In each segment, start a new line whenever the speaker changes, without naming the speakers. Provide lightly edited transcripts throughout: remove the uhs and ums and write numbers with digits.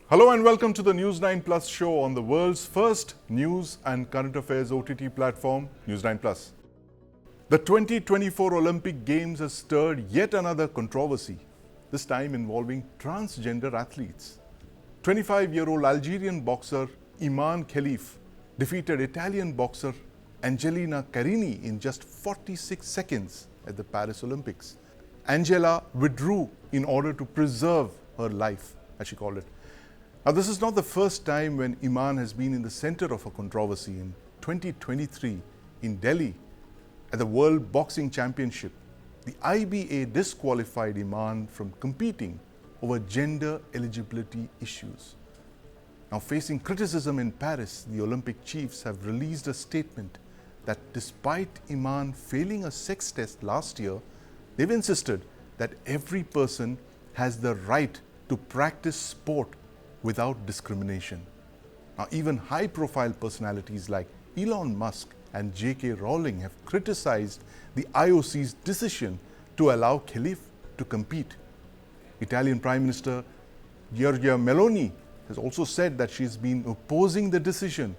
Hello and welcome to the News9 Plus Show on the world's first news and current affairs OTT platform, News9 Plus. The 2024 Olympic Games has stirred yet another controversy, this time involving transgender athletes. 25-year-old Algerian boxer Imane Khelif defeated Italian boxer Angela Carini in just 46 seconds at the Paris Olympics. Angela withdrew in order to preserve her life, as she called it. Now, this is not the first time when Imane has been in the center of a controversy. In 2023, in Delhi, at the World Boxing Championship, the IBA disqualified Imane from competing over gender eligibility issues. Now, facing criticism in Paris, the Olympic chiefs have released a statement that despite Imane failing a sex test last year, they've insisted that every person has the right to practice sport without discrimination. Now, even high-profile personalities like Elon Musk and Rowling have criticized the IOC's decision to allow Khelif to compete. Italian Prime Minister Giorgia Meloni has also said that she's been opposing the decision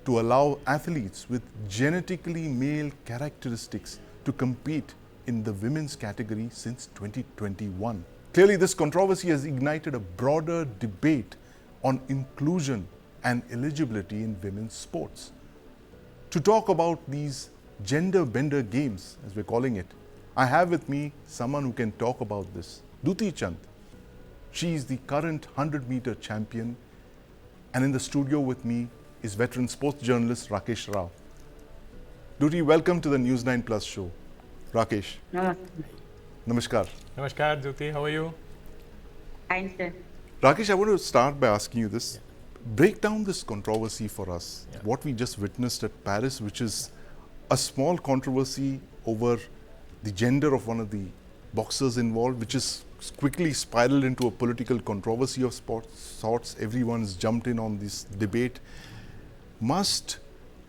to allow athletes with genetically male characteristics to compete in the women's category since 2021. Clearly, this controversy has ignited a broader debate on inclusion and eligibility in women's sports. To talk about these gender-bender games, as we're calling it, I have with me someone who can talk about this, Dutee Chand. She is the current 100-meter champion, and in the studio with me is veteran sports journalist Rakesh Rao. Dutee, welcome to the News9 Plus Show. Rakesh. Namaskar.
Namaskar, Dutee. How are you?
Fine, sir.
Rakesh, I want to start by asking you this. Break down this controversy for us.
Yeah.
What we just witnessed at Paris, which is a small controversy over the gender of one of the boxers involved, which is quickly spiraled into a political controversy of sorts. Everyone's jumped in on this debate. Must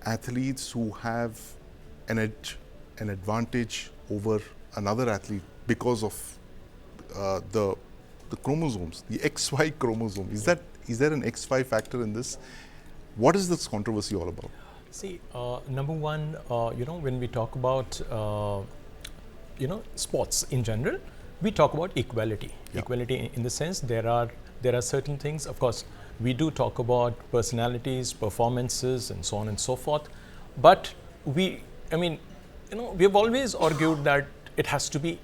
athletes who have an edge, an advantage over another athlete because of the chromosomes, the XY chromosome, is there an XY factor in this? What is this controversy all about?
See, number one, when we talk about, sports in general, we talk about equality.
Yeah.
Equality in the sense there are certain things, of course, we do talk about personalities, performances, and so on and so forth. But we have always argued that it has to be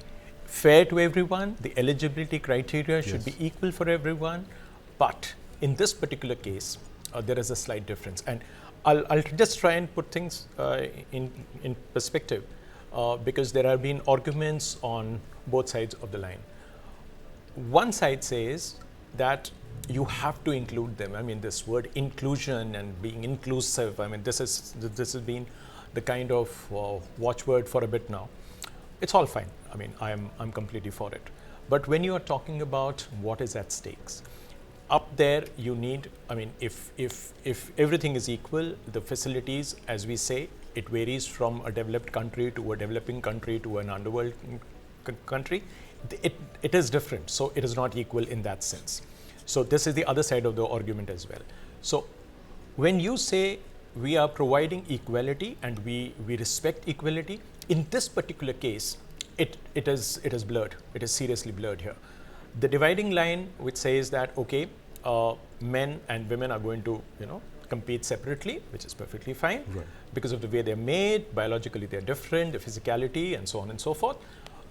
fair to everyone. The eligibility criteria should be equal for everyone. But in this particular case, there is a slight difference. And I'll just try and put things in perspective because there have been arguments on both sides of the line. One side says that you have to include them. I mean, this word inclusion and being inclusive, I mean, this has been the kind of watchword for a bit now. It's all fine. I mean, I'm completely for it. But when you are talking about what is at stakes, up there you need, I mean, if everything is equal, the facilities, as we say, it varies from a developed country to a developing country to an underworld country. It is different. So it is not equal in that sense. So this is the other side of the argument as well. So when you say we are providing equality and we respect equality, in this particular case, it is blurred. It is seriously blurred here. The dividing line which says that, okay, men and women are going to, compete separately, which is perfectly fine.
Right.
Because of the way they're made, biologically they're different, the physicality and so on and so forth.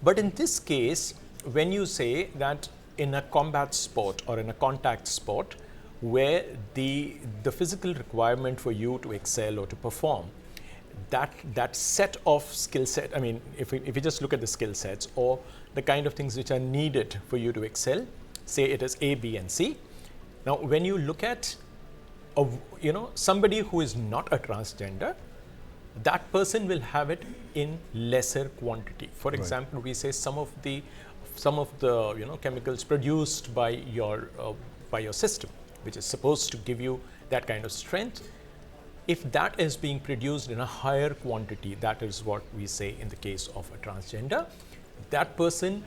But in this case, when you say that in a combat sport or in a contact sport, where the physical requirement for you to excel or to perform, that set of skill set, I mean, if you just look at the skill sets or the kind of things which are needed for you to excel, say it is A, B, and C. Now, when you look at, somebody who is not a transgender, that person will have it in lesser quantity. For example, we say some of the chemicals produced by your system, which is supposed to give you that kind of strength. If that is being produced in a higher quantity, that is what we say in the case of a transgender, that person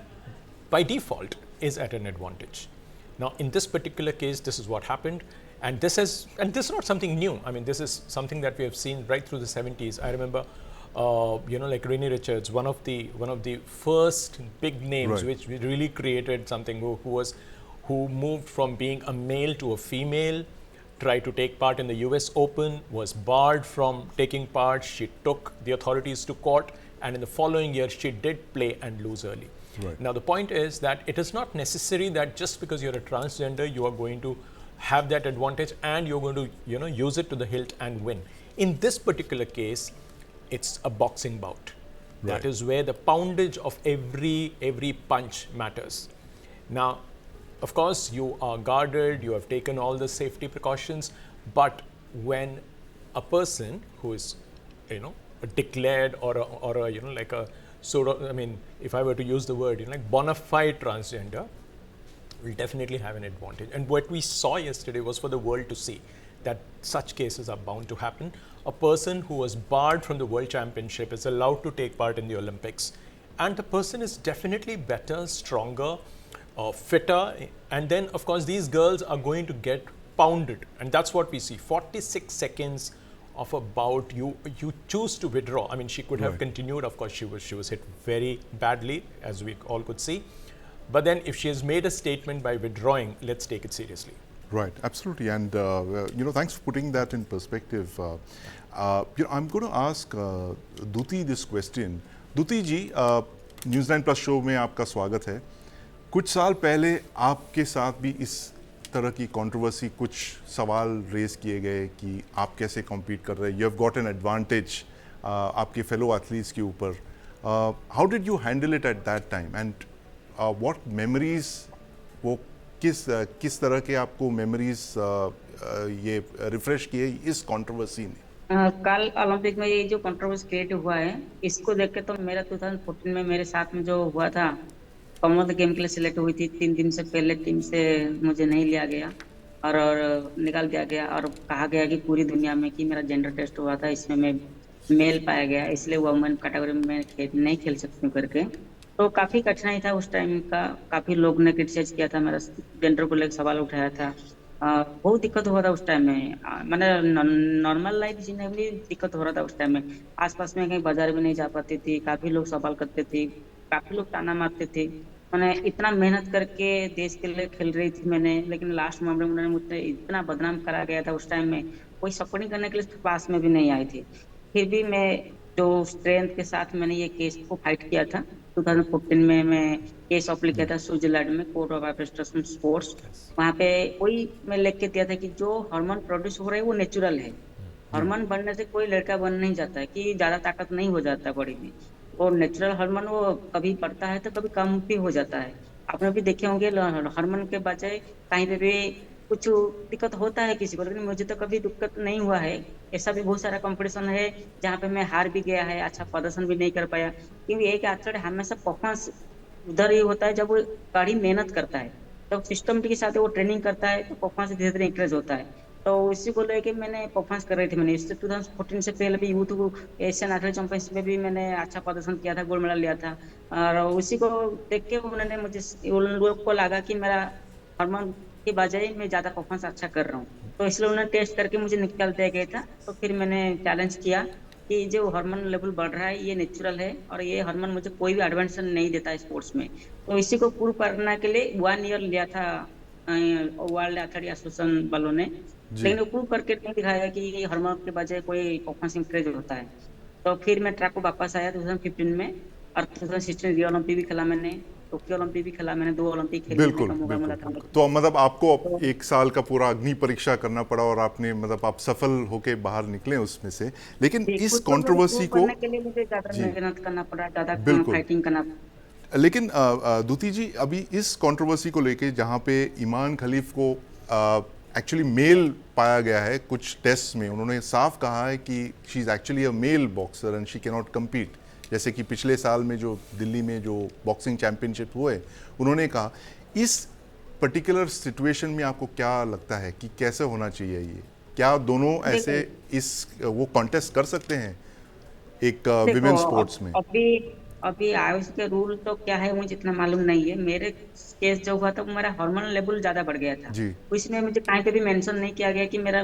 by default is at an advantage. Now, in this particular case, this is what happened, and this is not something new. I mean, this is something that we have seen right through the 70s. I remember, like Renee Richards, one of the first big names which really created something. Who moved from being a male to a female, tried to take part in the US Open, was barred from taking part. She took the authorities to court, and in the following year, she did play and lose early.
Right.
Now, the point is that it is not necessary that just because you're a transgender, you are going to have that advantage and you're going to, use it to the hilt and win. In this particular case, it's a boxing bout.
Right.
That is where the poundage of every punch matters. Now, of course, you are guarded, you have taken all the safety precautions, but when a person who is, declared or like a sort of, I mean, if I were to use the word, like bona fide transgender, will definitely have an advantage. And what we saw yesterday was for the world to see that such cases are bound to happen. A person who was barred from the World Championship is allowed to take part in the Olympics. And the person is definitely better, stronger, fitter. And then, of course, these girls are going to get pounded. And that's what we see. 46 seconds of a bout, you choose to withdraw. I mean, she could have continued. Of course, she was hit very badly, as we all could see. But then if she has made a statement by withdrawing, let's take it seriously.
Right, absolutely. And, thanks for putting that in perspective. I'm going to ask Dutee this question. Dutee ji, News9 Plus Show में आपका स्वागत है. कुछ साल पहले आपके साथ भी इस तरह की कंट्रोवर्सी, कुछ सवाल रेज किए गए कि आप कैसे कम्पीट कर रहे हैं, you have got an advantage आपके फेलो एथलीट्स के ऊपर. How did you handle it at that time and what memories, वो किस तरह के आपको मेमोरीज ये रिफ्रेश किए इस कंट्रोवर्सी ने?
कल ओलंपिक में ये जो कंट्रोवर्सी क्रिएट हुआ है, इसको देख के तो मेरा 2014 में मेरे साथ में जो हुआ था, कॉमनवेल्थ गेम के लिए सिलेक्ट हुई थी, 3 दिन से पहले टीम से मुझे नहीं लिया गया और निकाल दिया गया और कहा गया कि पूरी दुनिया में कि मेरा जेंडर टेस्ट हुआ था, इसमें मैं मेल पाया गया, इसलिए वुमेन कैटेगरी में मैं नहीं खेल सकती हूँ करके. तो काफ़ी कठिनाई था उस टाइम का. काफ़ी लोग ने क्रिटिसाइज किया था, मेरा जेंडर को लेकर सवाल उठाया था. बहुत दिक्कत हुआ था उस टाइम में. मैंने नॉर्मल लाइफ जीने में भी दिक्कत हो रहा था उस टाइम में. आसपास में कहीं बाजार भी नहीं जा पाती थी, काफ़ी लोग सवाल करते थे, काफ़ी लोग ताना मारते थे. मैंने इतना मेहनत करके देश के लिए खेल रही थी मैंने, लेकिन लास्ट मोमेंट में उन्होंने मुझे इतना बदनाम करा गया था. उस टाइम में कोई सपोर्टिंग करने के लिए पास में भी नहीं आई थी. फिर भी मैं जो स्ट्रेंथ के साथ मैंने ये केस को फाइट किया था. 2014 में मैं केस अप्लाई किया था स्विट्जरलैंड में, कोर्ट ऑफ आर्बिट्रेशन स्पोर्ट्स. वहाँ पे कोई मैं लिख के दिया था कि जो हार्मोन प्रोड्यूस हो रहा है वो नेचुरल है. हार्मोन बनने से कोई लड़का बन नहीं जाता है कि ज़्यादा ताकत नहीं हो जाता बॉडी में. वो नेचुरल हार्मोन वो कभी बढ़ता है तो कभी कम भी हो जाता है. आपने भी देखे होंगे हार्मोन के बजाय कहीं पे भी कुछ दिक्कत होता है किसी को, लेकिन मुझे तो कभी दिक्कत नहीं हुआ है. ऐसा भी बहुत सारा कंपटीशन है जहाँ पे मैं हार भी गया है, अच्छा प्रदर्शन भी नहीं कर पाया, क्योंकि एक एथलीट हमेशा परफॉर्मेंस उधर ही होता है जब वो कड़ी मेहनत करता है, जब सिस्टम के साथ वो ट्रेनिंग करता है तो परफॉर्मेंस धीरे धीरे इंक्रीज होता है. तो इसी को लेके मैंने परफॉर्मेंस कर रही थी. मैंने इससे 2014 से पहले भी यूथ एशियन एथलेटिक्स चैंपियनशिप में भी मैंने अच्छा प्रदर्शन किया था, गोल्ड मेडल लिया था. और उसी को देख के उन्होंने मुझे, उन लोगों को लगा कि मेरा हार्मोन के बजाय मैं ज़्यादा परफॉर्मेंस अच्छा कर रहा हूँ, तो इसलिए उन्होंने टेस्ट करके मुझे निकाल दिया गया था. तो फिर मैंने चैलेंज किया कि जो हार्मोन लेवल बढ़ रहा है ये नेचुरल है और ये हार्मोन मुझे कोई भी एडवांटेज नहीं देता है स्पोर्ट्स में. तो इसी को प्रूव करने के लिए 1 ईयर लिया था वर्ल्ड एथलेटिक एसोसिएशन वालों ने, लेकिन वो प्रूव करके नहीं दिखाया कि हार्मोन के बजाय कोई परफॉर्मेंस इंक्रीज होता है. तो फिर मैं ट्रैक को वापस आया 2015 में और 2016 रियो ओलंपिक भी खेला मैंने, टोक्यो ओलंपिक भी खेला मैंने, 2 ओलंपिक खेलने का मौका मिला था.
तो मतलब आपको 1 साल का पूरा अग्नि परीक्षा करना पड़ा और आपने मतलब आप सफल होके बाहर निकले उसमें से. लेकिन इस कंट्रोवर्सी को
के लिए मुझे ज़्यादा मेहनत करना पड़ा, ज़्यादा फाइटिंग करना पड़ा.
लेकिन दुती जी, अभी इस कंट्रोवर्सी को लेके जहाँ पे इमान खलीफ को एक्चुअली मेल पाया गया है, कुछ टेस्ट में उन्होंने साफ कहा है कि she is actually a male boxer and she can not compete. जैसे कि पिछले साल में जो दिल्ली में जो बॉक्सिंग चैंपियनशिप हुए, उन्होंने कहा. इस पर्टिकुलर सिचुएशन में आपको क्या लगता है कि कैसे होना चाहिए ये? क्या दोनों ऐसे इस वो कॉन्टेस्ट कर सकते हैं एक विमेन स्पोर्ट्स में?
अभी आयुष के रूल तो क्या है मुझे इतना मालूम नहीं है। मेरे केस जो हुआ था वो मेरा हार्मोन लेवल ज्यादा बढ़ गया था।
जी
उसमें मुझे कहीं पे भी मेंशन नहीं किया गया कि मेरा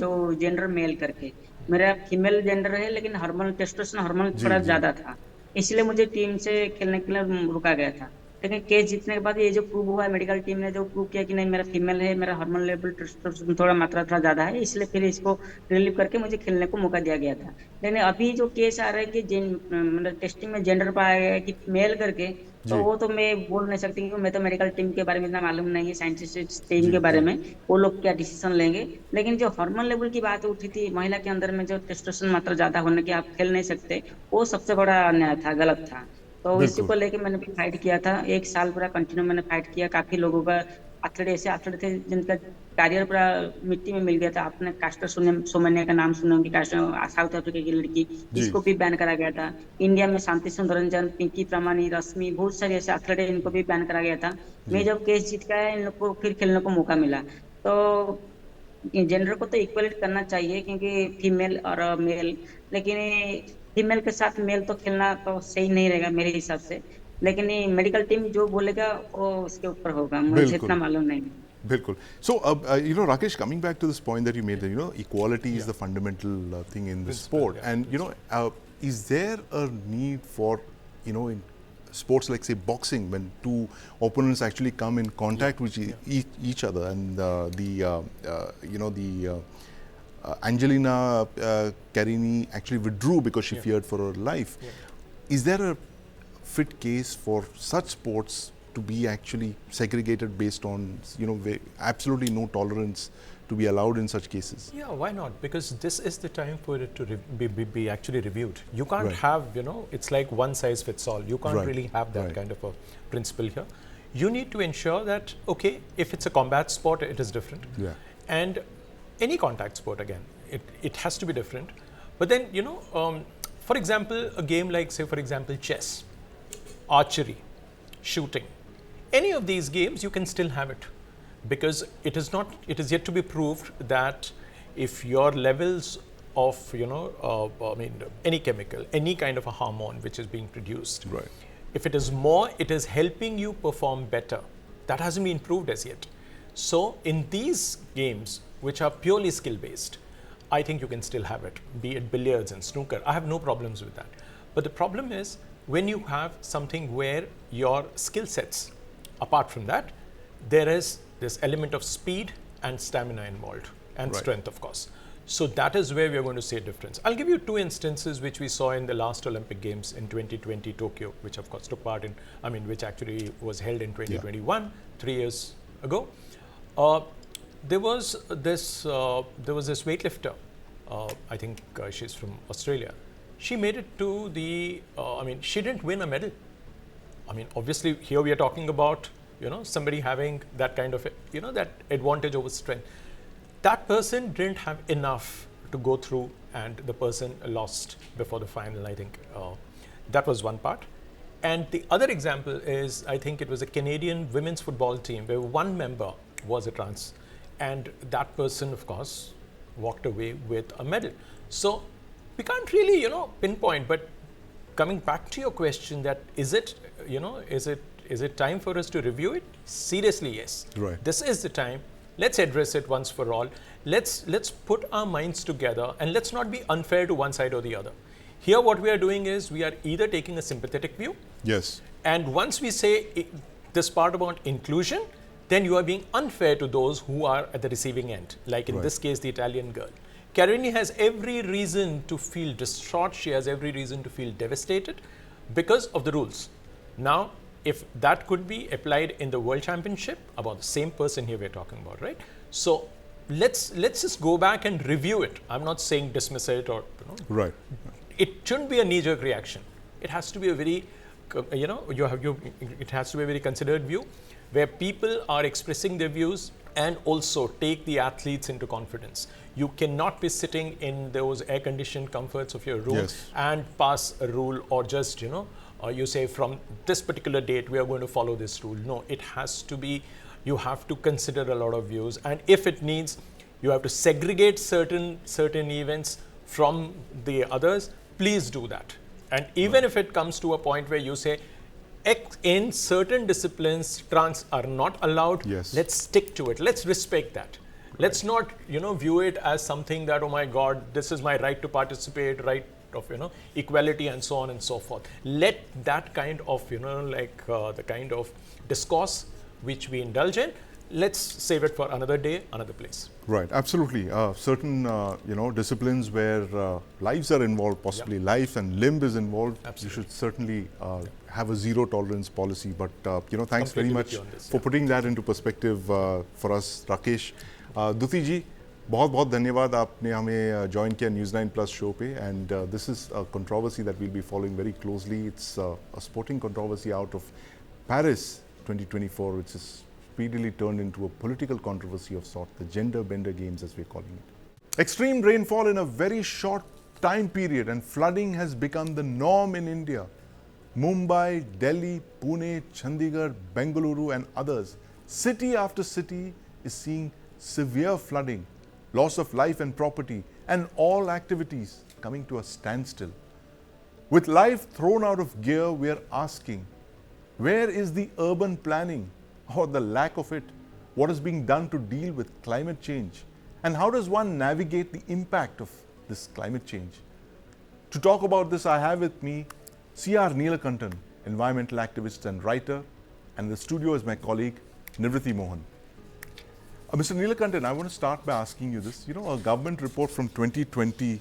जो जेंडर मेल करके, मेरा फीमेल जेंडर है, लेकिन हार्मोन टेस्टोस्टेरोन हार्मोन
जी
थोड़ा
जी
ज्यादा था। इसलिए मुझे टीम से खेलने के लिए रुका गया था। लेकिन केस जीतने के बाद ये जो प्रूव हुआ, मेडिकल टीम ने जो प्रूव किया कि नहीं मेरा फीमेल है, मेरा हार्मोन लेवल टेस्टोस्टेरोन थोड़ा मात्रा थोड़ा ज्यादा है, इसलिए फिर इसको रिलीव करके मुझे खेलने को मौका दिया गया था। लेकिन अभी जो केस आ रहा है कि मतलब टेस्टिंग में जेंडर पाया गया है कि मेल करके, तो
जी
वो तो मैं बोल नहीं सकती क्योंकि मैं तो मेडिकल टीम के बारे में इतना मालूम नहीं है, साइंटिस्ट टीम
जी
के बारे
जी
में वो लोग क्या डिसीजन लेंगे। लेकिन जो हार्मोन लेवल की बात उठी थी, महिला के अंदर में जो टेस्टोस्टेरोन मात्रा ज्यादा होने की आप खेल नहीं सकते, वो सबसे बड़ा अन्याय था, गलत था। तो इसी
बिल्कुल
को लेके मैंने भी फाइट किया था, 1 साल पूरा कंटिन्यू मैंने फाइट किया। काफी लोगों का एथलीट, ऐसे एथलीट थे जिनका करियर पूरा मिट्टी में मिल गया था। आपने कास्टर सोमान्या का नाम सुने होंगे, कास्टर साउथ अफ्रीका की लड़की,
जी
इसको भी बैन करा गया था। इंडिया में शांति सुंदरंजन, पिंकी प्रमाणी, रश्मि, बहुत सारे ऐसे एथलीट है, इनको भी बैन करा गया था। मैं
जी
जब केस जीत के आया, इन लोग को फिर खेलने को मौका मिला। तो जेंडर को तो इक्वलिट करना चाहिए क्योंकि फीमेल और मेल, लेकिन फीमेल के साथ मेल तो खेलना तो सही नहीं रहेगा मेरे हिसाब से। लेकिन ये मेडिकल टीम जो बोलेगा वो उसके ऊपर होगा, मुझे इतना
बिल्कुल
मालूम नहीं।
Bilkul. So, Rakesh, coming back to this point that you made, that equality is the fundamental thing in the
Principle,
sport,
yeah,
and is there a need for, in sports like say boxing, when two opponents actually come in contact with each other, and Angelina Carini actually withdrew because she feared for her life.
Yeah.
Is there a fit case for such sports to be actually segregated based on, absolutely no tolerance to be allowed in such cases?
Yeah, why not? Because this is the time for it to be actually reviewed. You can't
Right.
have, it's like one size fits all. You can't
Right.
really have that
Right.
kind of a principle here. You need to ensure that, okay, if it's a combat sport, it is different.
Yeah.
And any contact sport, again, it has to be different. But then, for example, a game like, say, for example, chess, archery, shooting, any of these games, you can still have it, because it is yet to be proved that if your levels of, any chemical, any kind of a hormone which is being produced,
Right.
if it is more, it is helping you perform better. That hasn't been proved as yet. So in these games, which are purely skill-based, I think you can still have it, be it billiards and snooker. I have no problems with that. But the problem is when you have something where your skill sets, apart from that, there is this element of speed and stamina involved, and
Right.
strength, of course. So that is where we are going to see a difference. I'll give you two instances which we saw in the last Olympic Games in 2020 Tokyo, which of course took part in, which actually was held in 2021, 3 years ago. There was this weightlifter, I think she's from Australia. She made it to the, she didn't win a medal. Obviously here we are talking about, somebody having that kind of, that advantage over strength. That person didn't have enough to go through, and the person lost before the final, I think. That was one part. And the other example is, I think it was a Canadian women's football team where one member was a trans, and that person, of course, walked away with a medal. So we can't really, pinpoint, but coming back to your question, that is it time for us to review it? Seriously, yes.
Right.
This is the time. Let's address it once for all. Let's put our minds together, and let's not be unfair to one side or the other. Here what we are doing is we are either taking a sympathetic view,
Yes.
and once we say this part about inclusion, then you are being unfair to those who are at the receiving end, like in
Right.
this case, the Italian girl. Carini has every reason to feel distraught. She has every reason to feel devastated because of the rules. Now, if that could be applied in the World Championship, about the same person here we're talking about, right? So let's just go back and review it. I'm not saying dismiss it or,
Right.
it shouldn't be a knee-jerk reaction. It has to be a very, it has to be a very considered view, where people are expressing their views and also take the athletes into confidence. You cannot be sitting in those air-conditioned comforts of your room
Yes.
and pass a rule, or just, you say from this particular date we are going to follow this rule. No, it has to be, you have to consider a lot of views, and if it needs, you have to segregate certain events from the others. Please do that. And even if it comes to a point where you say, in certain disciplines, trans are not allowed,
Yes.
let's stick to it. Let's respect that. Let's not, view it as something that, oh my God, this is my right to participate, right of, equality and so on and so forth. Let that kind of, the kind of discourse which we indulge in, let's save it for another day, another place.
Right, absolutely. Certain, disciplines where lives are involved, possibly life and limb is involved,
Absolutely.
you should certainly have a zero tolerance policy. But, thanks very
Completely
much
with you on this,
for putting that into perspective for us, Rakesh. Dutee ji, बहुत धन्यवाद आपने हमें join किया News 9 Plus show पे, and this is a controversy that we'll be following very closely. It's a sporting controversy out of Paris 2024, which is speedily turned into a political controversy of sort, the gender bender games as we're calling it. Extreme rainfall in a very short time period and flooding has become the norm in India. Mumbai, Delhi, Pune, Chandigarh, Bengaluru and others, city after city is seeing severe flooding, loss of life and property, and all activities coming to a standstill. With life thrown out of gear, we are asking, where is the urban planning or the lack of it? What is being done to deal with climate change? And how does one navigate the impact of this climate change? To talk about this, I have with me C.R. Neelakantan, environmental activist and writer, and in the studio is my colleague, Nivrithi Mohan. Mr. Neelakantan, I want to start by asking you this. A government report from 2020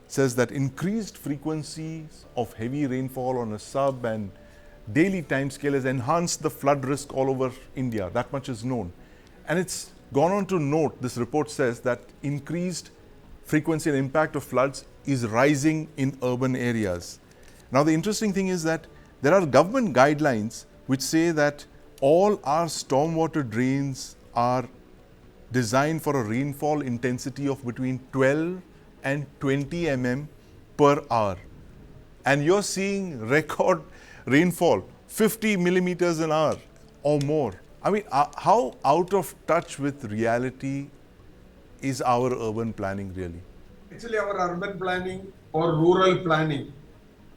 says that increased frequencies of heavy rainfall on a sub and daily timescale has enhanced the flood risk all over India. That much is known. And it's gone on to note, this report says that increased frequency and impact of floods is rising in urban areas. Now, the interesting thing is that there are government guidelines which say that all our stormwater drains are designed for a rainfall intensity of between 12 and 20 mm per hour. And you're seeing record rainfall, 50 millimeters an hour or more. I mean, how out of touch with reality is our urban planning really?
Actually, our urban planning or rural planning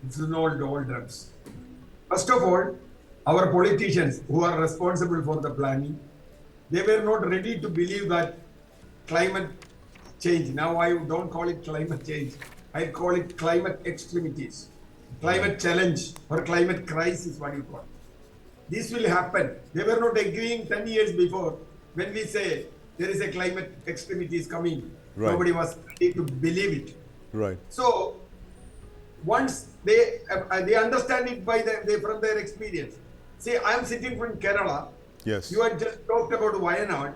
is not doldrums. First of all, our politicians who are responsible for the planning, they were not ready to believe that climate change, now I don't call it climate change, I call it climate extremities, climate challenge or climate crisis, what you call. This will happen. They were not agreeing 10 years before when we say there is a climate extremities coming.
Right.
Nobody was ready to believe it.
Right.
So once they understand it from their experience. See, I am sitting from Kerala.
Yes.
You had just talked about Wayanad.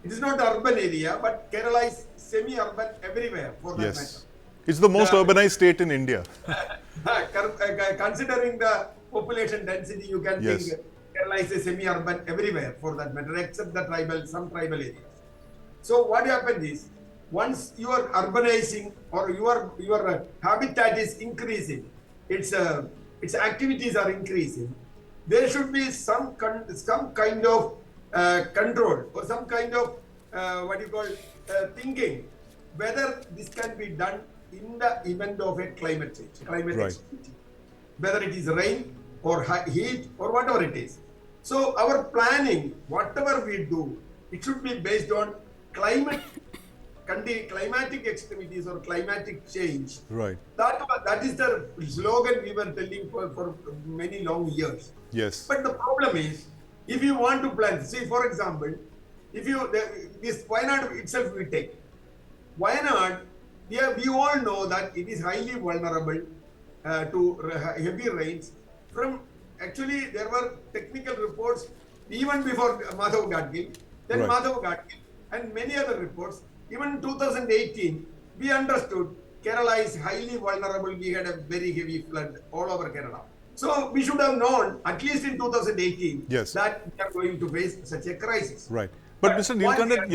It is not urban area, but Kerala is semi-urban everywhere for that
Yes. It's the most urbanized state in India.
matter. Considering the population density, you can
Yes.
think Kerala is a semi-urban everywhere for that matter, except the some tribal areas. So what happens is, once you are urbanizing or your habitat is increasing, its activities are increasing, there should be some kind of control or some kind of thinking whether this can be done in the event of a climate change, climate
Right.
extremity, whether it is rain or heat or whatever it is. So our planning, whatever we do, it should be based on climatic extremities or climatic change.
Right.
That is the slogan we were telling for many long years.
Yes.
But the problem is, if you want to plan, see, for example, this Wayanad itself we take. Wayanad, we all know that it is highly vulnerable to heavy rains. Actually, there were technical reports even before Madhav Gadgil, then
Right.
Madhav Gadgil, and many other reports. Even in 2018, we understood Kerala is highly vulnerable. We had a very heavy flood all over Kerala. So we should have known, at least in 2018,
Yes.
that we are going to face such a crisis.
Right. But Mr.
once we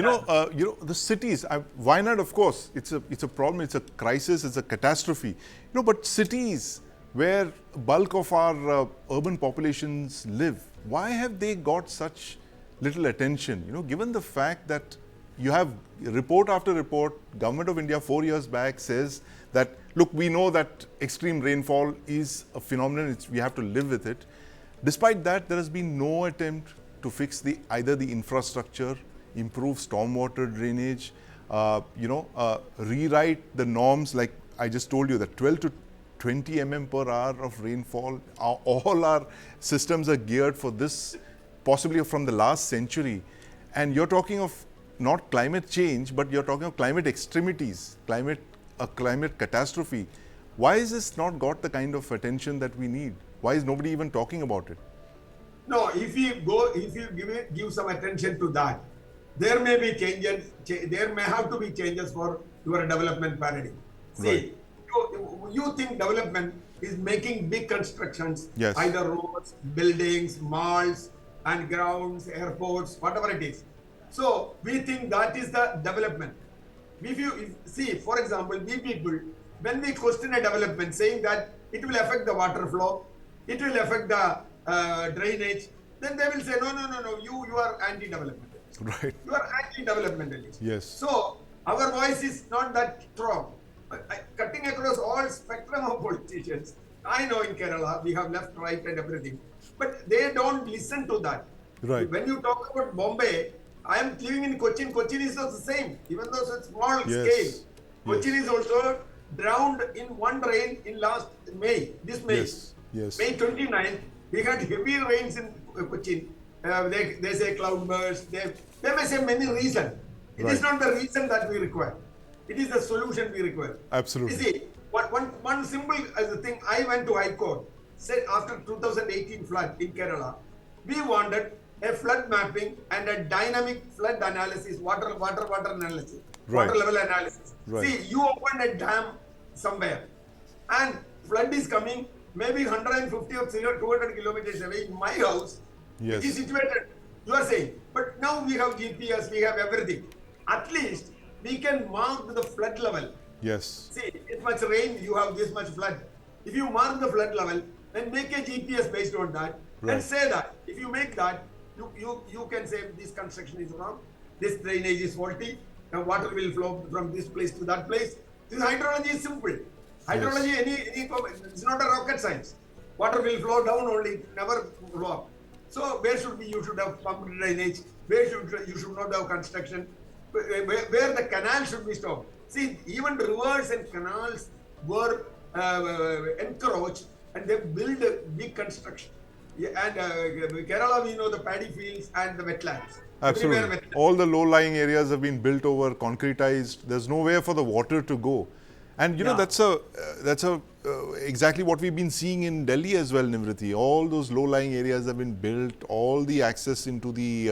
Neelakantan,
are
the cities, Wayanad, of course, it's a problem, it's a crisis, it's a catastrophe. But cities where bulk of our urban populations live, why have they got such little attention? Given the fact that you have report after report. Government of India 4 years back says that, look, we know that extreme rainfall is a phenomenon, we have to live with it. Despite that, there has been no attempt to fix either the infrastructure, improve stormwater drainage, rewrite the norms. Like I just told you, that 12 to 20 mm per hour of rainfall. All our systems are geared for this, possibly from the last century. And you're talking of not climate change, but you're talking of climate extremities, a climate catastrophe. Why has this not got the kind of attention that we need? Why is nobody even talking about it?
No, if you give some attention to that, there may be changes. There may have to be changes for your development paradigm. See,
Right.
you think development is making big constructions,
Yes.
either roads, buildings, malls, and grounds, airports, whatever it is. So we think that is the development. See, for example, we people, when we question a development saying that it will affect the water flow, it will affect the drainage, then they will say, no, you are anti-developmentalist.
Right.
You are anti-developmentalist.
Yes.
So our voice is not that strong. Cutting across all spectrum of politicians, I know in Kerala we have left, right, and everything, but they don't listen to that.
Right.
When you talk about Bombay, I am living in Cochin. Cochin is also the same, even though it's a small
Yes.
scale. Cochin is also drowned in one rain in last May, this May.
Yes. Yes.
May 29th, we had heavy rains in Cochin. They say cloudburst. They may say many reasons. It is
Right.
not the reason that we require. It is the solution we require.
Absolutely.
You see, one simple thing, I went to High Court, said after 2018 flood in Kerala, we wanted a flood mapping and a dynamic flood analysis, water analysis,
Right.
water level analysis.
Right.
See, you open a dam somewhere and flood is coming maybe 150 or 200 kilometers away in my house.
Yes.
It is situated, you are saying. But now we have GPS, we have everything. At least we can mark the flood level.
Yes.
See, this much rain, you have this much flood. If you mark the flood level and make a GPS based on that,
Right.
and say that, if you make that, you can say this construction is wrong, this drainage is faulty, and water will flow from this place to that place. This hydrology is simple. Hydrology, it's not a rocket science. Water will flow down only, never flow up. So where should be, you should have pumped drainage, you should not have construction, where the canal should be stopped. See, even rivers and canals were encroached and they build a big construction. Yeah, and Kerala, we know the paddy fields and the wetlands.
Absolutely.
Everywhere wetlands.
All the low-lying areas have been built over, concretized. There's nowhere for the water to go. And you know, that's exactly what we've been seeing in Delhi as well, Nivriti. All those low-lying areas have been built. All the access into the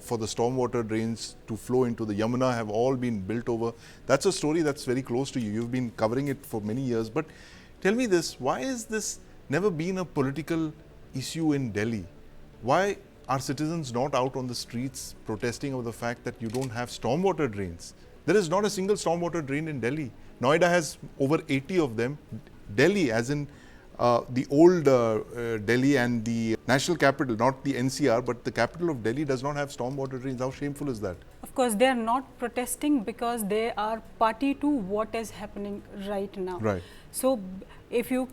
for the stormwater drains to flow into the Yamuna have all been built over. That's a story that's very close to you. You've been covering it for many years. But tell me this: why is this never been a political issue in Delhi? Why are citizens not out on the streets protesting over the fact that you don't have stormwater drains? There is not a single stormwater drain in Delhi. Noida has over 80 of them. Delhi, as in the old Delhi and the national capital, not the NCR, but the capital of Delhi does not have stormwater drains. How shameful is that?
Of course, they are not protesting because they are party to what is happening right now.
Right.
So, if you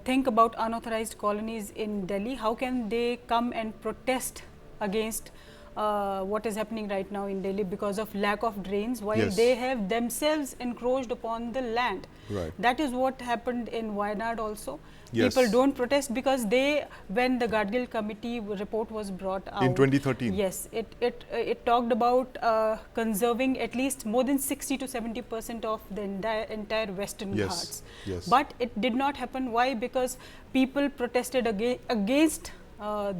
think about unauthorized colonies in Delhi, how can they come and protest against what is happening right now in Delhi because of lack of drains, while
Yes.
they have themselves encroached upon the land?
Right.
That is what happened in Wayanad also.
Yes.
People don't protest because when the Gadgil committee report was brought out
In 2013.
Yes, it talked about conserving at least more than 60 to 70% of the entire Western
Yes,
Ghats.
yes.
But it did not happen. Why? Because people protested against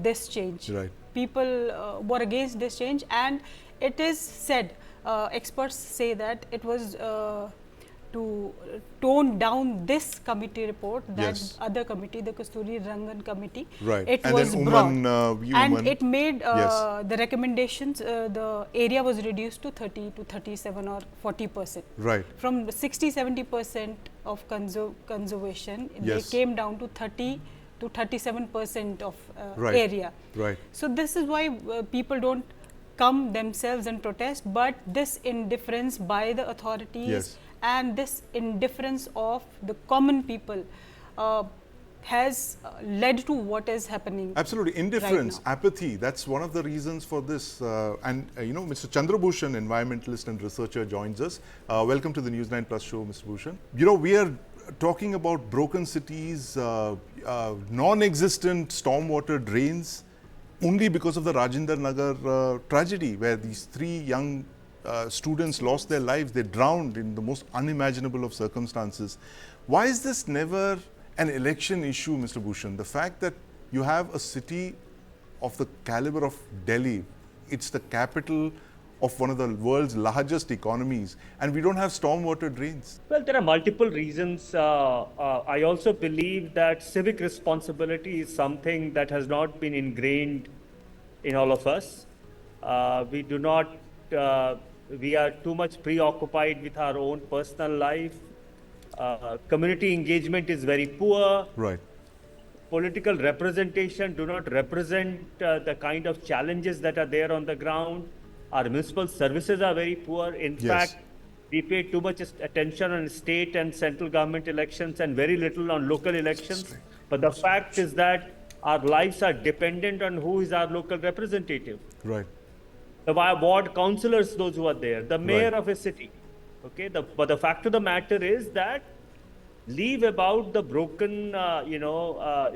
this change.
Right.
People were against this change, and it is said, experts say that it was to tone down this committee report, that
Yes.
other committee, the Kasturi Rangan committee,
Right.
it
And
was
then
brought.
Uman,
And it made
Yes.
the recommendations, the area was reduced to 30 to 37 or 40%.
Right.
From 60-70% of conservation,
Yes.
they came down to 30 to 37% of
Right.
area.
Right.
So this is why people don't come themselves and protest, but this indifference by the authorities
Yes.
and this indifference of the common people has led to what is happening.
Absolutely. Indifference,
now.
apathy, that's one of the reasons for this. Mr. Chandrabhushan, environmentalist and researcher, joins us. Welcome to the News9 Plus Show, Mr. Bhushan. We are talking about broken cities, non-existent stormwater drains, only because of the Rajendra Nagar tragedy, where these 3 young students lost their lives. They drowned in the most unimaginable of circumstances. Why is this never an election issue, Mr. Bhushan? The fact that you have a city of the caliber of Delhi, it's the capital of one of the world's largest economies, and we don't have stormwater drains.
Well, there are multiple reasons. I also believe that civic responsibility is something that has not been ingrained in all of us. We are too much preoccupied with our own personal life. Community engagement is very poor.
Right.
Political representation do not represent the kind of challenges that are there on the ground. Our municipal services are very poor. In
Yes.
fact, we pay too much attention on state and central government elections and very little on local elections. But the fact is that our lives are dependent on who is our local representative.
Right.
The ward councillors, those who are there, the mayor
Right.
of a city. Okay, but the fact of the matter is that leave about the broken,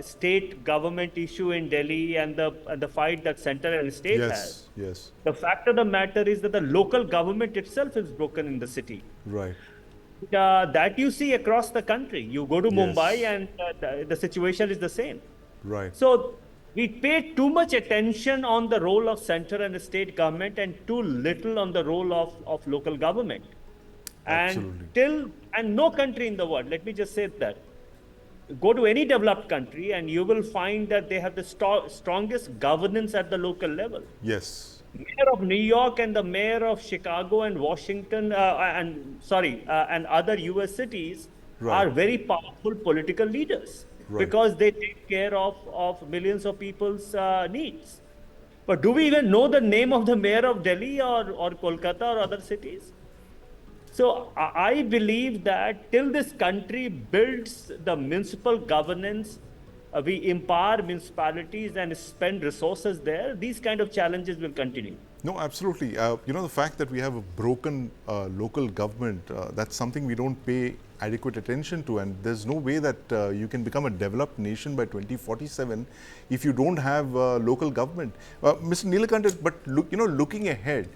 state government issue in Delhi and the fight that center and state has.
Yes. Yes.
The fact of the matter is that the local government itself is broken in the city.
Right.
That you see across the country. You go to
Yes.
Mumbai and the situation is the same.
Right.
So we pay too much attention on the role of center and state government and too little on the role of local government.
Absolutely.
And no country in the world, let me just say that, go to any developed country and you will find that they have the strongest governance at the local level.
Yes.
Mayor of New York and the mayor of Chicago and Washington and other US cities
Right.
are very powerful political leaders
Right.
because they take care of millions of people's needs. But do we even know the name of the mayor of Delhi or Kolkata or other cities? So I believe that till this country builds the municipal governance, we empower municipalities and spend resources there, these kind of challenges will continue.
No, absolutely. The fact that we have a broken local government, that's something we don't pay adequate attention to, and there's no way that you can become a developed nation by 2047 if you don't have local government. Mr. Neelakanta, but looking ahead,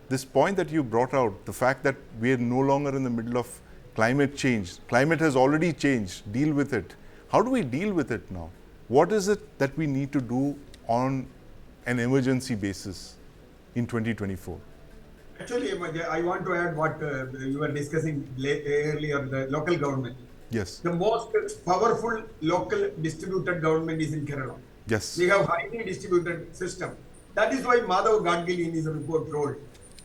this point that you brought out, the fact that we are no longer in the middle of climate change. Climate has already changed. Deal with it. How do we deal with it now? What is it that we need to do on an emergency basis in 2024?
Actually, I want to add what you were discussing earlier, the local government.
Yes.
The most powerful local distributed government is in Kerala.
Yes.
We have highly distributed system. That is why Madhav Gadgil in his report told,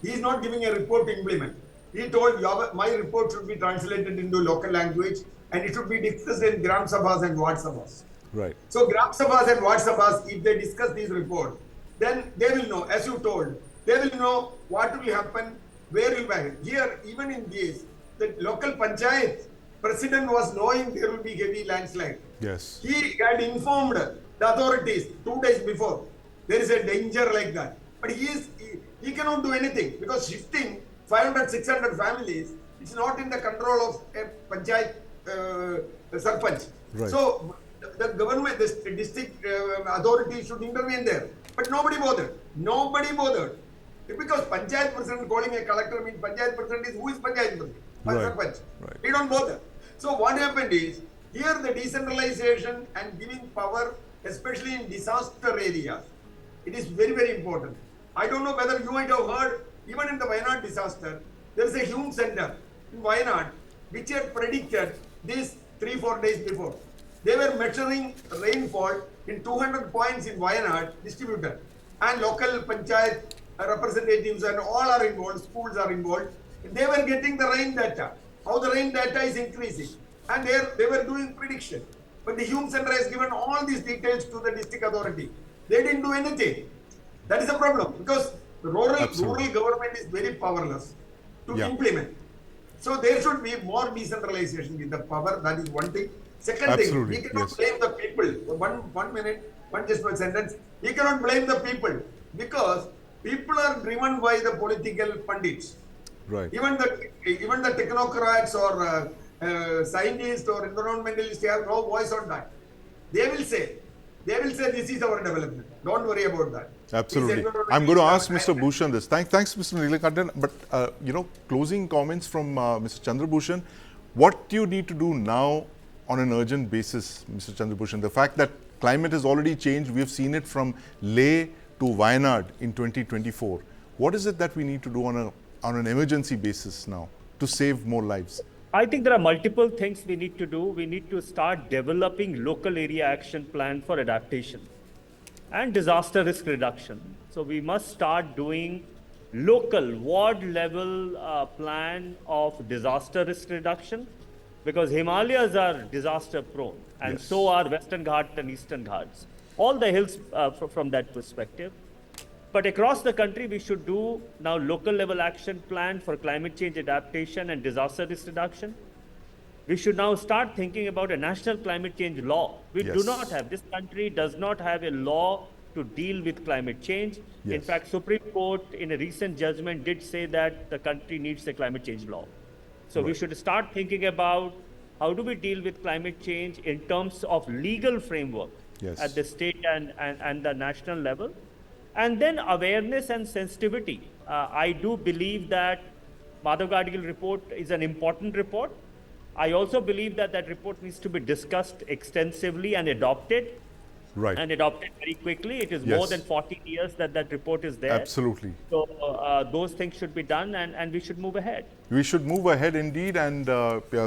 he is not giving a report to implement. He told, my report should be translated into local language and it should be discussed in Gram Sabhas and Ward Sabhas.
Right.
So Gram Sabhas and Ward Sabhas, if they discuss this report, then they will know, as you told, they will know what will happen, where will be. Here, even in this, the local panchayat president was knowing there will be heavy landslide.
Yes.
He had informed the authorities 2 days before. There is a danger like that. But he cannot do anything because shifting 500, 600 families, it's not in the control of a panchayat sarpanch.
Right.
So the government, the district authority should intervene there. But nobody bothered. Nobody bothered. Because panchayat president calling a collector means panchayat president is who is panchayat president?
Right.
Sarpanch.
Right.
We don't bother. So what happened is, here the decentralization and giving power, especially in disaster areas, it is very, very important. I don't know whether you might have heard, even in the Wayanad disaster, there is a Hume Center in Wayanad which had predicted this 3-4 days before. They were measuring rainfall in 200 points in Wayanad distributed, and local panchayat representatives and all are involved, schools are involved. They were getting the rain data, how the rain data is increasing, and they were doing prediction. But the Hume Center has given all these details to the district authority. They didn't do anything. That is a problem because The rural
Absolutely.
government is very powerless to
Yeah.
implement. So there should be more decentralization with the power. That is one thing. Second
Absolutely,
thing, we cannot
yes.
blame the people. One minute, just one sentence. We cannot blame the people because people are driven by the political pundits.
Right.
Even the technocrats or scientists or environmentalists have no voice on that. They will say this is our development. Don't worry about that.
Absolutely.
These
I'm going to ask
environmentalists
Mr. Bhushan this. Thanks, Mr. Neelakantan. But, closing comments from Mr. Chandrabhushan. What do you need to do now on an urgent basis, Mr. Chandrabhushan? The fact that climate has already changed, we have seen it from Leh to Wayanad in 2024. What is it that we need to do on an emergency basis now to save more lives?
I think there are multiple things we need to do. We need to start developing local area action plan for adaptation and disaster risk reduction. So we must start doing local ward level plan of disaster risk reduction because Himalayas are disaster prone and
Yes.
so are Western Ghats and Eastern Ghats. All the hills from that perspective. But across the country, we should do now local level action plan for climate change adaptation and disaster risk reduction. We should now start thinking about a national climate change law. We do
Yes.
not have, this country does not have a law to deal with climate change. In
Yes.
fact, Supreme Court in a recent judgment did say that the country needs a climate change law. So we should start thinking about how do we deal with climate change in terms of legal framework
Yes.
at the state and the national level. And then awareness and sensitivity. I do believe that Madhav Gadgil report is an important report. I also believe that that report needs to be discussed extensively and adopted.
Right.
And adopted very quickly. It is
Yes.
more than 14 years that that report is there.
Absolutely.
So those things should be done and we should move ahead.
We should move ahead indeed, and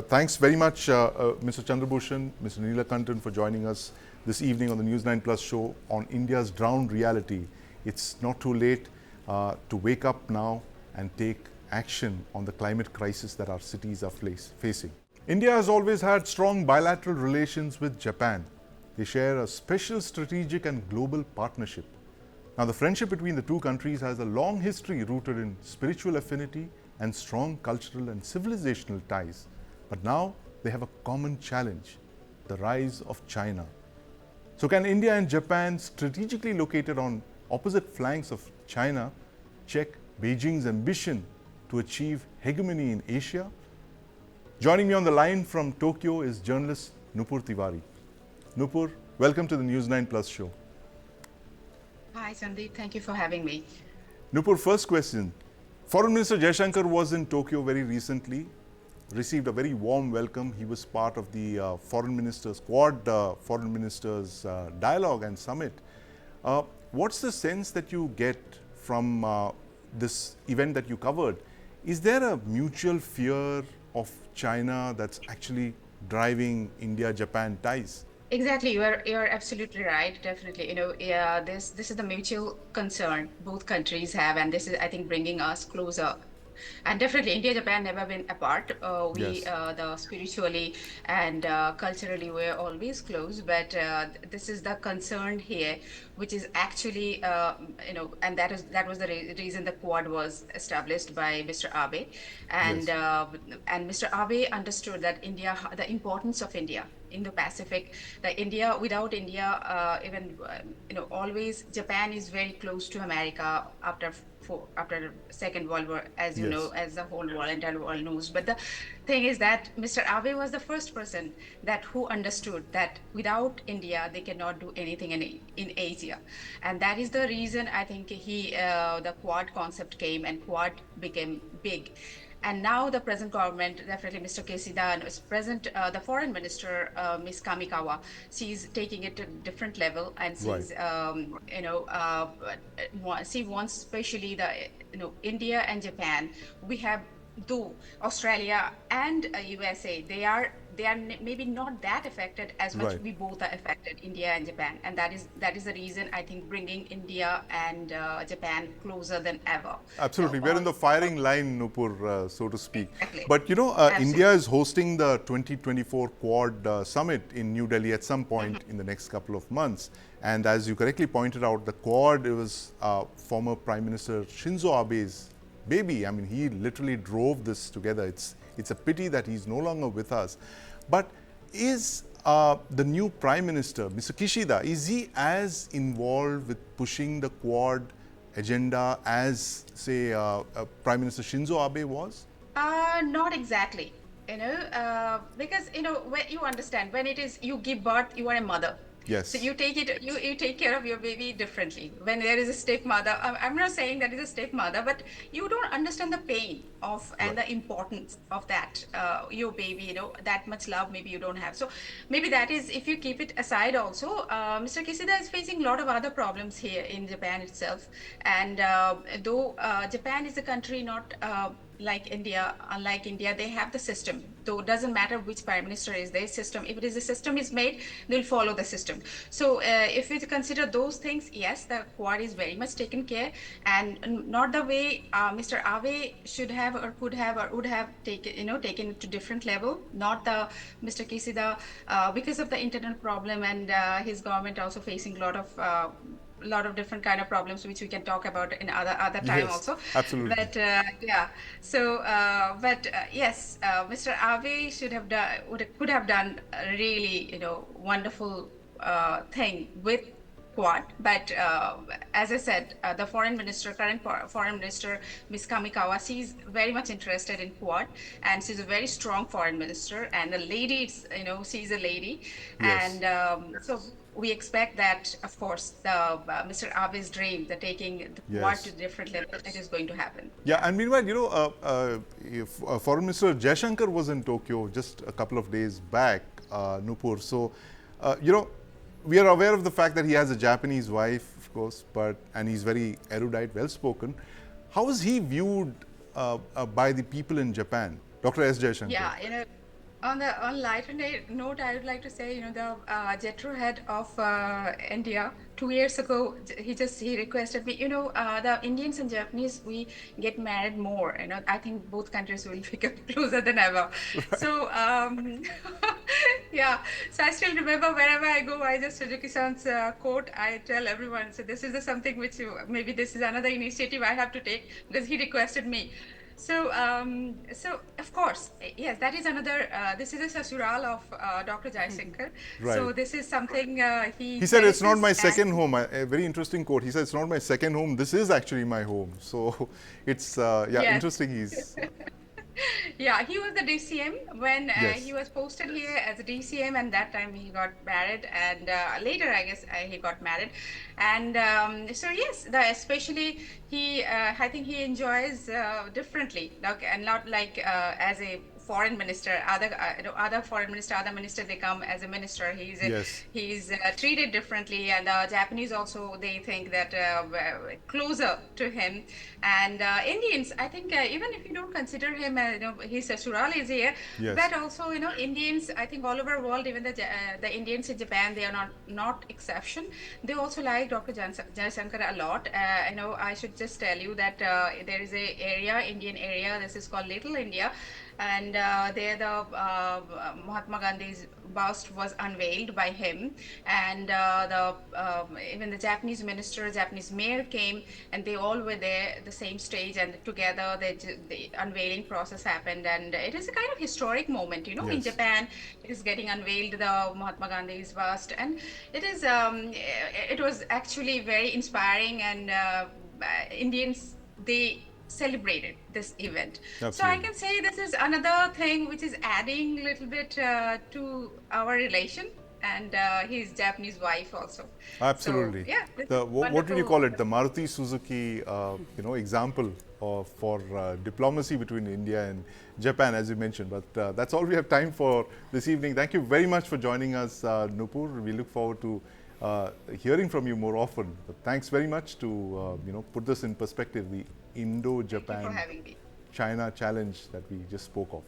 thanks very much, Mr. Chandrabhushan, Mr. Neelakantan, for joining us this evening on the News9 Plus show on India's drowned reality. It's not too late to wake up now and take action on the climate crisis that our cities are facing. India has always had strong bilateral relations with Japan. They share a special strategic and global partnership. Now, the friendship between the two countries has a long history rooted in spiritual affinity and strong cultural and civilizational ties. But now they have a common challenge, the rise of China. So can India and Japan, strategically located on opposite flanks of China, check Beijing's ambition to achieve hegemony in Asia? Joining me on the line from Tokyo is journalist Nupur Tiwari. Nupur, welcome to the News9 Plus show.
Hi Sandeep, thank you for having me.
Nupur, first question. Foreign Minister Jaishankar was in Tokyo very recently, received a very warm welcome. He was part of the foreign ministers, Quad foreign ministers dialogue and summit. What's the sense that you get from this event that you covered? Is there a mutual fear of China that's actually driving India-Japan ties?
Exactly, you're absolutely right. Definitely, yeah, this is the mutual concern both countries have, and this is, I think, bringing us closer. And definitely, India and Japan never been apart.
Yes.
The spiritually and culturally, we're always close. But this is the concern here, which is actually, and that was the reason the Quad was established by Mr. Abe, and
Yes.
and Mr. Abe understood that India, the importance of India in the Pacific. That India, without India, always Japan is very close to America after the Second World War, as you
Yes.
know, as the whole world, entire world knows. But the thing is that Mr. Abe was the first person who understood that without India, they cannot do anything in Asia, and that is the reason I think the Quad concept came and Quad became big. And now the present government, definitely Mr. Kishida, and the foreign minister, Ms. Kamikawa, she's taking it to a different level, and she's, she wants especially India and Japan. We have, though Australia and USA, they are maybe not that affected as much.
Right.
We both are affected, India and Japan, and that is the reason I think bringing India and Japan closer than ever.
Absolutely. We're in the firing line, Nupur, so to speak.
Exactly.
But
Absolutely.
India is hosting the 2024 Quad summit in New Delhi at some point in the next couple of months. And as you correctly pointed out, the Quad, it was former Prime Minister Shinzo Abe's baby. I mean, he literally drove this together. It's a pity that he's no longer with us. But is the new Prime Minister, Mr. Kishida, is he as involved with pushing the Quad agenda as, say, Prime Minister Shinzo Abe was?
Not exactly, because, when you understand, when it is you give birth, you are a mother.
Yes.
So you take care of your baby differently. When there is a stepmother, I'm not saying that is a stepmother, but you don't understand the pain of and the importance of that your baby. That much love maybe you don't have. So maybe that is, if you keep it aside also, Mr. Kishida is facing a lot of other problems here in Japan itself. And though Japan is a country not like India, unlike India, they have the system. So it doesn't matter which prime minister is their system. If it is a system is made, they'll follow the system. So if we consider those things, yes, the Quad is very much taken care, and not the way Mr. Abe should have or could have or would have taken it to different level. Not the Mr. Kishida, because of the internal problem and his government also facing a lot of different kind of problems, which we can talk about in other time also.
Absolutely.
But so yes, Mr. Abe could have done a really wonderful thing with Quad. But as I said, the current foreign minister, Ms. Kamikawa, she's very much interested in Quad, and she's a very strong foreign minister. And the lady, she's a lady,
Yes.
and so we expect that, of course, the Mr. Abe's dream, the taking the Quad to different levels, it is going to happen.
Yeah, and meanwhile, Foreign Minister Jaishankar was in Tokyo just a couple of days back, Nupur. So, we are aware of the fact that he has a Japanese wife, of course, and he's very erudite, well-spoken. How is he viewed by the people in Japan, Dr. S. Jaishankar?
Yeah, on lighter note, I would like to say, the JETRO head of India, 2 years ago, he requested me, the Indians and Japanese, we get married more. I think both countries will become closer than ever. Right. So, yeah. So I still remember wherever I go, I just Suzuki-san's quote, I tell everyone, so this is something which maybe this is another initiative I have to take, because he requested me. So, so of course, yes, that is another. This is a sasural of Dr. Jaishankar.
Right.
So this is something
he said. It's not my second home. A very interesting quote. He said, "It's not my second home. This is actually my home." So it's
yes.
Interesting. He's.
Yeah, he was the DCM when
yes.
he was posted here as a DCM, and that time he got married, and later I guess he got married, and so yes, especially he, I think he enjoys differently, and not like as a foreign minister, other foreign minister, other minister, they come as a minister. He's treated differently, and the Japanese also, they think that closer to him, and Indians, I think even if you don't consider him, his sasural is here,
yes.
but also Indians, I think all over the world, even the Indians in Japan, they are not exception. They also like Dr. Jaishankar a lot. I should just tell you that there is a Indian area. This is called Little India. And there the Mahatma Gandhi's bust was unveiled by him, and even the Japanese minister, Japanese mayor came, and they all were there at the same stage, and together the unveiling process happened, and it is a kind of historic moment, yes. In Japan, it is getting unveiled, the Mahatma Gandhi's bust, and it was actually very inspiring, and Indians, they celebrated this event.
Absolutely.
So I can say this is another thing which is adding a little bit to our relation, and his Japanese wife also.
Absolutely.
So, yeah.
What did you call it? The Maruti Suzuki, example for diplomacy between India and Japan, as you mentioned. But that's all we have time for this evening. Thank you very much for joining us, Nupur. We look forward to hearing from you more often. But thanks very much to put this in perspective, the Indo-Japan China challenge that we just spoke of.